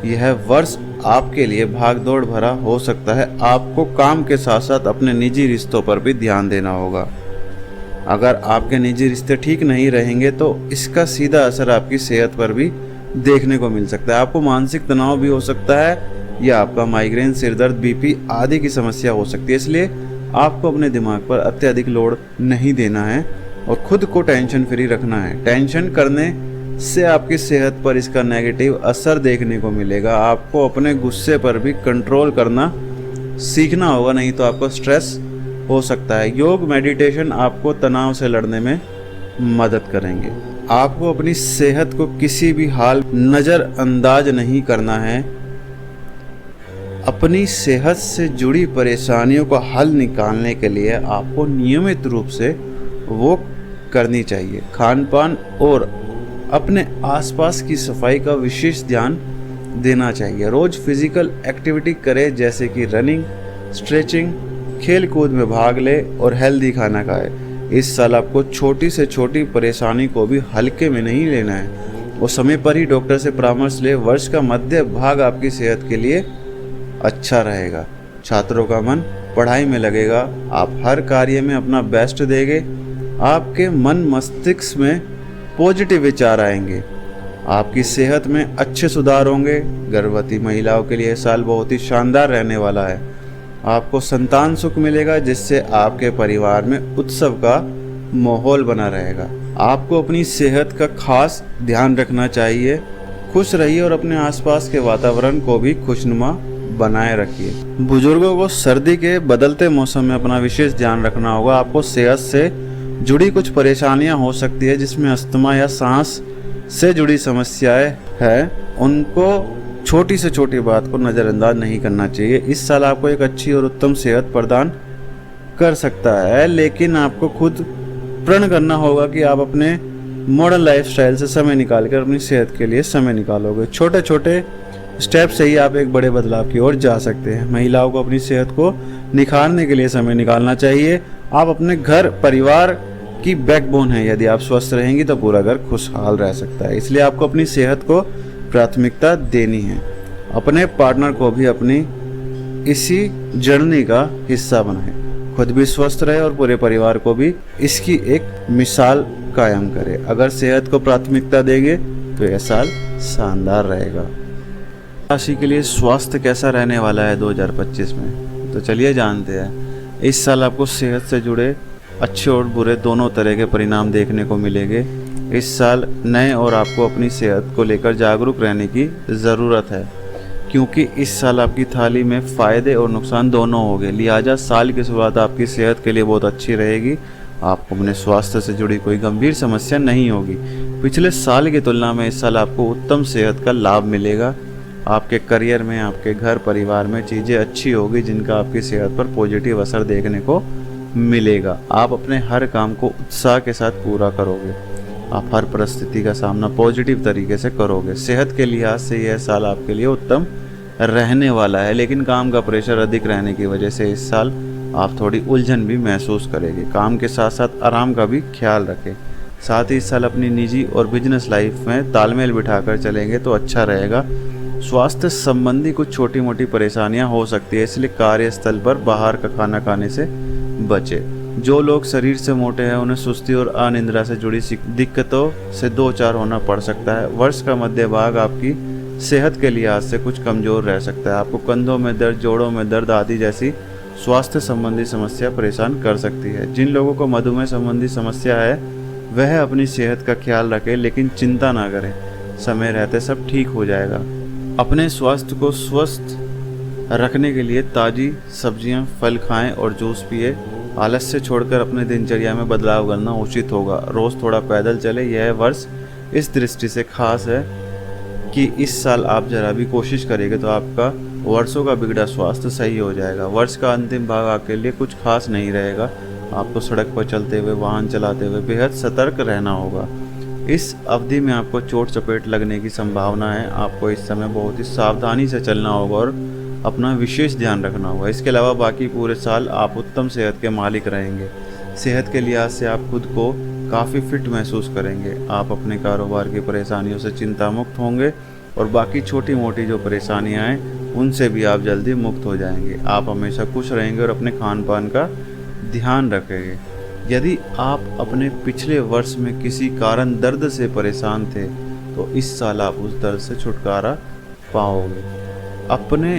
Speaker 1: यह वर्ष आपके लिए भागदौड़ भरा हो सकता है। आपको काम के साथ साथ अपने निजी रिश्तों पर भी ध्यान देना होगा। अगर आपके निजी रिश्ते ठीक नहीं रहेंगे तो इसका सीधा असर आपकी सेहत पर भी देखने को मिल सकता है। आपको मानसिक तनाव भी हो सकता है या आपका माइग्रेन, सिरदर्द, बीपी आदि की समस्या हो सकती है। इसलिए आपको अपने दिमाग पर अत्यधिक लोड नहीं देना है और खुद को टेंशन फ्री रखना है। टेंशन करने से आपकी सेहत पर इसका नेगेटिव असर देखने को मिलेगा। आपको अपने गुस्से पर भी कंट्रोल करना सीखना होगा, नहीं तो आपको स्ट्रेस हो सकता है। योग, मेडिटेशन आपको तनाव से लड़ने में मदद करेंगे। आपको अपनी सेहत को किसी भी हाल नज़रअंदाज नहीं करना है। अपनी सेहत से जुड़ी परेशानियों का हल निकालने के लिए आपको नियमित रूप से वो करनी चाहिए। खान पान और अपने आसपास की सफाई का विशेष ध्यान देना चाहिए। रोज़ फिजिकल एक्टिविटी करें, जैसे कि रनिंग, स्ट्रेचिंग, खेल कूद में भाग ले और हेल्दी खाना खाए। इस साल आपको छोटी से छोटी परेशानी को भी हल्के में नहीं लेना है और समय पर ही डॉक्टर से परामर्श ले। वर्ष का मध्य भाग आपकी सेहत के लिए अच्छा रहेगा। छात्रों का मन पढ़ाई में लगेगा, आप हर कार्य में अपना बेस्ट देंगे। आपके मन मस्तिष्क में पॉजिटिव विचार आएंगे, आपकी सेहत में अच्छे सुधार होंगे। गर्भवती महिलाओं के लिए यह साल बहुत ही शानदार रहने वाला है। आपको संतान सुख मिलेगा, जिससे आपके परिवार में उत्सव का माहौल बना रहेगा। आपको अपनी सेहत का खास ध्यान रखना चाहिए। खुश रहिए और अपने आसपास के वातावरण को भी खुशनुमा बनाए रखिए। बुजुर्गों को सर्दी के बदलते मौसम में अपना विशेष ध्यान रखना होगा। आपको सेहत से जुड़ी कुछ परेशानियां हो सकती है, जिसमें अस्थमा या सांस से जुड़ी समस्याएं हैं। उनको छोटी से छोटी बात को नज़रअंदाज नहीं करना चाहिए। इस साल आपको एक अच्छी और उत्तम सेहत प्रदान कर सकता है, लेकिन आपको खुद प्रण करना होगा कि आप अपने मॉडर्न लाइफस्टाइल से समय निकाल कर अपनी सेहत के लिए समय निकालोगे। छोटे छोटे स्टेप से ही आप एक बड़े बदलाव की ओर जा सकते हैं। महिलाओं को अपनी सेहत को निखारने के लिए समय निकालना चाहिए। आप अपने घर परिवार की बैकबोन है। यदि आप स्वस्थ रहेंगी तो पूरा घर खुशहाल रह सकता है। इसलिए आपको अपनी सेहत को प्राथमिकता देनी है। अपने पार्टनर को भी अपनी इसी जर्नी का हिस्सा बनाएं। खुद भी स्वस्थ रहे और पूरे परिवार को भी इसकी एक मिसाल कायम करें। अगर सेहत को प्राथमिकता देंगे तो यह साल शानदार रहेगा। राशि के लिए स्वास्थ्य कैसा रहने वाला है 2025 में, तो चलिए जानते हैं। इस साल आपको सेहत से जुड़े अच्छे और बुरे दोनों तरह के परिणाम देखने को मिलेंगे। इस साल नए और आपको अपनी सेहत को लेकर जागरूक रहने की ज़रूरत है, क्योंकि इस साल आपकी थाली में फ़ायदे और नुकसान दोनों होंगे। लिहाजा साल की शुरुआत आपकी सेहत के लिए बहुत अच्छी रहेगी। आपको अपने स्वास्थ्य से जुड़ी कोई गंभीर समस्या नहीं होगी। पिछले साल की तुलना में इस साल आपको उत्तम सेहत का लाभ मिलेगा। आपके करियर में, आपके घर परिवार में चीज़ें अच्छी होगी, जिनका आपकी सेहत पर पॉजिटिव असर देखने को मिलेगा। आप अपने हर काम को उत्साह के साथ पूरा करोगे। आप हर परिस्थिति का सामना पॉजिटिव तरीके से करोगे। सेहत के लिहाज से यह साल आपके लिए उत्तम रहने वाला है, लेकिन काम का प्रेशर अधिक रहने की वजह से इस साल आप थोड़ी उलझन भी महसूस करेंगे। काम के साथ साथ आराम का भी ख्याल रखें। साथ ही इस साल अपनी निजी और बिजनेस लाइफ में तालमेल बिठाकर चलेंगे तो अच्छा रहेगा। स्वास्थ्य संबंधी कुछ छोटी मोटी परेशानियां हो सकती है, इसलिए कार्यस्थल पर बाहर का खाना खाने से बचें। जो लोग शरीर से मोटे हैं उन्हें सुस्ती और अनिद्रा से जुड़ी दिक्कतों से दो चार होना पड़ सकता है। वर्ष का मध्य भाग आपकी सेहत के लिहाज से कुछ कमज़ोर रह सकता है। आपको कंधों में दर्द, जोड़ों में दर्द आदि जैसी स्वास्थ्य संबंधी समस्या परेशान कर सकती है। जिन लोगों को मधुमेह संबंधी समस्या है वह अपनी सेहत का ख्याल रखें, लेकिन चिंता ना करें, समय रहते सब ठीक हो जाएगा। अपने स्वास्थ्य को स्वस्थ रखने के लिए ताज़ी सब्जियां, फल खाएं और जूस पिए। आलस्य छोड़कर अपने दिनचर्या में बदलाव करना उचित होगा। रोज़ थोड़ा पैदल चले। यह वर्ष इस दृष्टि से खास है कि इस साल आप जरा भी कोशिश करेंगे तो आपका वर्षों का बिगड़ा स्वास्थ्य सही हो जाएगा। वर्ष का अंतिम भाग आपके लिए कुछ खास नहीं रहेगा। आपको सड़क पर चलते हुए, वाहन चलाते हुए बेहद सतर्क रहना होगा। इस अवधि में आपको चोट चपेट लगने की संभावना है। आपको इस समय बहुत ही सावधानी से चलना होगा और अपना विशेष ध्यान रखना होगा। इसके अलावा बाकी पूरे साल आप उत्तम सेहत के मालिक रहेंगे। सेहत के लिहाज से आप खुद को काफ़ी फिट महसूस करेंगे। आप अपने कारोबार की परेशानियों से चिंता मुक्त होंगे और बाकी छोटी मोटी जो परेशानियां हैं उनसे भी आप जल्दी मुक्त हो जाएंगे। आप हमेशा खुश रहेंगे और अपने खान पान का ध्यान रखेंगे। यदि आप अपने पिछले वर्ष में किसी कारण दर्द से परेशान थे तो इस साल आप उस दर्द से छुटकारा पाओगे। अपने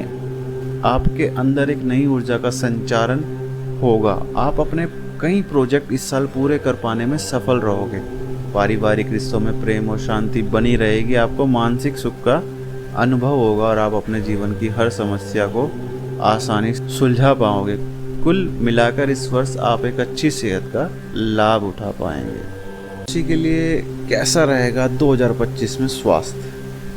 Speaker 1: आपके अंदर एक नई ऊर्जा का संचारण होगा। आप अपने कई प्रोजेक्ट इस साल पूरे कर पाने में सफल रहोगे। पारिवारिक रिश्तों में प्रेम और शांति बनी रहेगी। आपको मानसिक सुख का अनुभव होगा और आप अपने जीवन की हर समस्या को आसानी से सुलझा पाओगे। कुल मिलाकर इस वर्ष आप एक अच्छी सेहत का लाभ उठा पाएंगे। इसी के लिए कैसा रहेगा 2025 में स्वास्थ्य,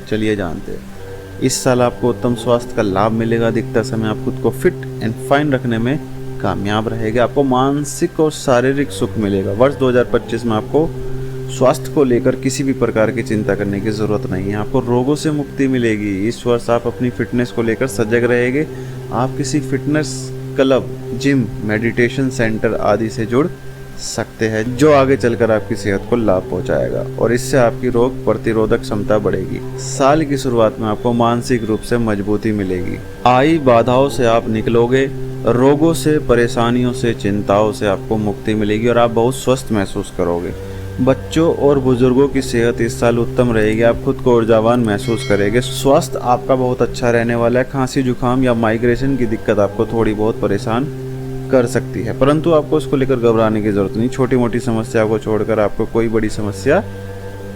Speaker 1: चलिए जानते हैं।
Speaker 2: इस साल आपको उत्तम स्वास्थ्य का लाभ मिलेगा। अधिकतर समय आप खुद को फिट एंड फाइन रखने में कामयाब रहेगा। आपको मानसिक और शारीरिक सुख मिलेगा। वर्ष 2025 में आपको स्वास्थ्य को लेकर किसी भी प्रकार की चिंता करने की ज़रूरत नहीं है। आपको रोगों से मुक्ति मिलेगी। इस वर्ष आप अपनी फिटनेस को लेकर सजग रहेंगे। आप किसी fitness club, gym, meditation centre आदि से जुड़ सकते हैं, जो आगे चलकर आपकी सेहत को लाभ पहुंचाएगा और इससे आपकी रोग प्रतिरोधक क्षमता बढ़ेगी। साल की शुरुआत में आपको मानसिक रूप से मजबूती मिलेगी। आई बाधाओं से आप निकलोगे। रोगों से, परेशानियों से, चिंताओं से आपको मुक्ति मिलेगी और आप बहुत स्वस्थ महसूस करोगे। बच्चों और बुजुर्गों की सेहत इस साल उत्तम रहेगी। आप खुद को ऊर्जावान महसूस करेंगे। स्वास्थ्य आपका बहुत अच्छा रहने वाला है। खांसी, जुकाम या माइग्रेशन की दिक्कत आपको थोड़ी बहुत परेशान कर सकती है, परंतु आपको उसको लेकर घबराने की जरूरत नहीं। छोटी मोटी समस्या को छोड़कर आपको कोई बड़ी समस्या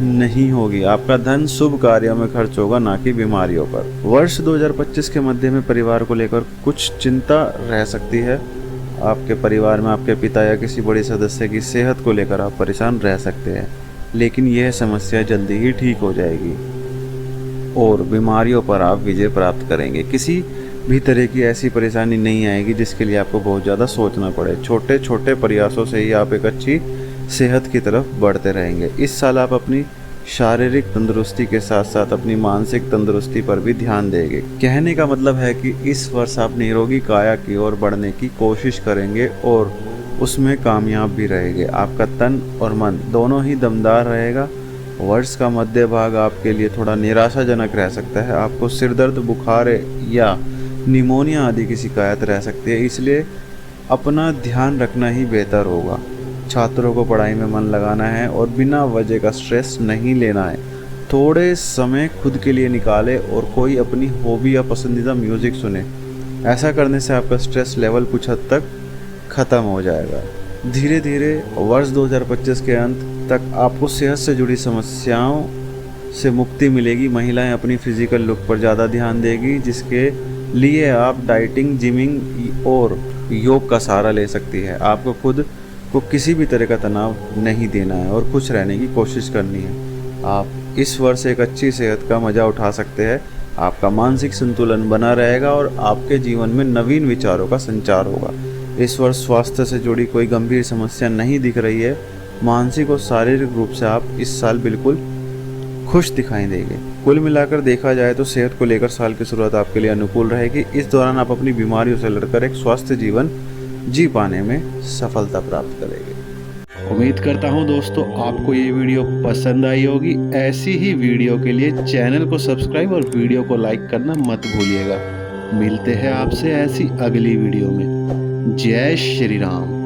Speaker 2: नहीं होगी। आपका धन शुभ कार्यों में खर्च होगा, ना कि बीमारियों पर। वर्ष 2025 के मध्य में परिवार को लेकर कुछ चिंता रह सकती है। आपके परिवार में आपके पिता या किसी बड़े सदस्य की सेहत को लेकर आप परेशान रह सकते हैं, लेकिन यह समस्या जल्दी ही ठीक हो जाएगी और बीमारियों पर आप विजय प्राप्त करेंगे। किसी भी तरह की ऐसी परेशानी नहीं आएगी जिसके लिए आपको बहुत ज़्यादा सोचना पड़े। छोटे छोटे प्रयासों से ही आप एक अच्छी सेहत की तरफ बढ़ते रहेंगे। इस साल आप अपनी शारीरिक तंदुरुस्ती के साथ साथ अपनी मानसिक तंदुरुस्ती पर भी ध्यान देंगे। कहने का मतलब है कि इस वर्ष आप निरोगी काया की ओर बढ़ने की कोशिश करेंगे और उसमें कामयाब भी रहेंगे। आपका तन और मन दोनों ही दमदार रहेगा। वर्ष का मध्य भाग आपके लिए थोड़ा निराशाजनक रह सकता है। आपको सिरदर्द, बुखार या निमोनिया आदि की शिकायत रह सकती है, इसलिए अपना ध्यान रखना ही बेहतर होगा। छात्रों को पढ़ाई में मन लगाना है और बिना वजह का स्ट्रेस नहीं लेना है। थोड़े समय खुद के लिए निकालें और कोई अपनी हॉबी या पसंदीदा म्यूज़िक सुने। ऐसा करने से आपका स्ट्रेस लेवल कुछ हद तक ख़त्म हो जाएगा। धीरे धीरे वर्ष 2025 के अंत तक आपको सेहत से जुड़ी समस्याओं से मुक्ति मिलेगी। महिलाएं अपनी फिजिकल लुक पर ज़्यादा ध्यान देगी, जिसके लिए आप डाइटिंग, जिमिंग और योग का सहारा ले सकती है। आपको खुद को किसी भी तरह का तनाव नहीं देना है और खुश रहने की कोशिश करनी है। आप इस वर्ष एक अच्छी सेहत का मज़ा उठा सकते हैं। आपका मानसिक संतुलन बना रहेगा और आपके जीवन में नवीन विचारों का संचार होगा। इस वर्ष स्वास्थ्य से जुड़ी कोई गंभीर समस्या नहीं दिख रही है। मानसिक और शारीरिक रूप से आप इस साल बिल्कुल खुश दिखाई देंगे। कुल मिलाकर देखा जाए तो सेहत को लेकर साल की शुरुआत आपके लिए अनुकूल रहेगी। इस दौरान आप अपनी बीमारियों से लड़कर एक स्वस्थ जीवन जी पाने में सफलता प्राप्त करेंगे।
Speaker 1: उम्मीद करता हूं दोस्तों आपको ये वीडियो पसंद आई होगी। ऐसी ही वीडियो के लिए चैनल को सब्सक्राइब और वीडियो को लाइक करना मत भूलिएगा। मिलते हैं आपसे ऐसी अगली वीडियो में। जय श्री राम।